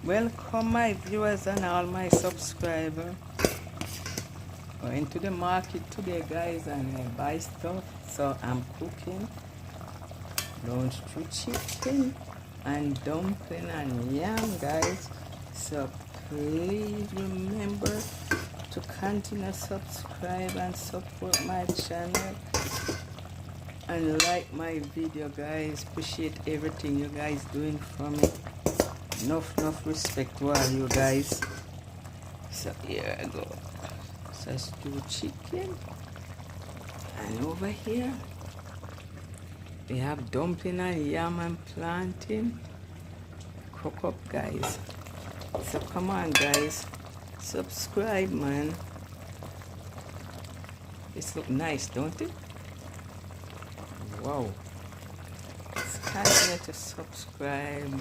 Welcome my viewers and all my subscribers. Going to the market today, guys, and buy stuff. So I'm cooking lunch to chicken and dumpling and yam, guys. So please remember to continue subscribe and support my channel and like my video, guys. Appreciate everything you guys doing for me. Enough respect to all you guys. So here I go. So let's do chicken, and over here we have dumpling and yam and plantain. Cook up, guys. So come on, guys, subscribe, man. This look nice, don't it? Wow. It's time to subscribe.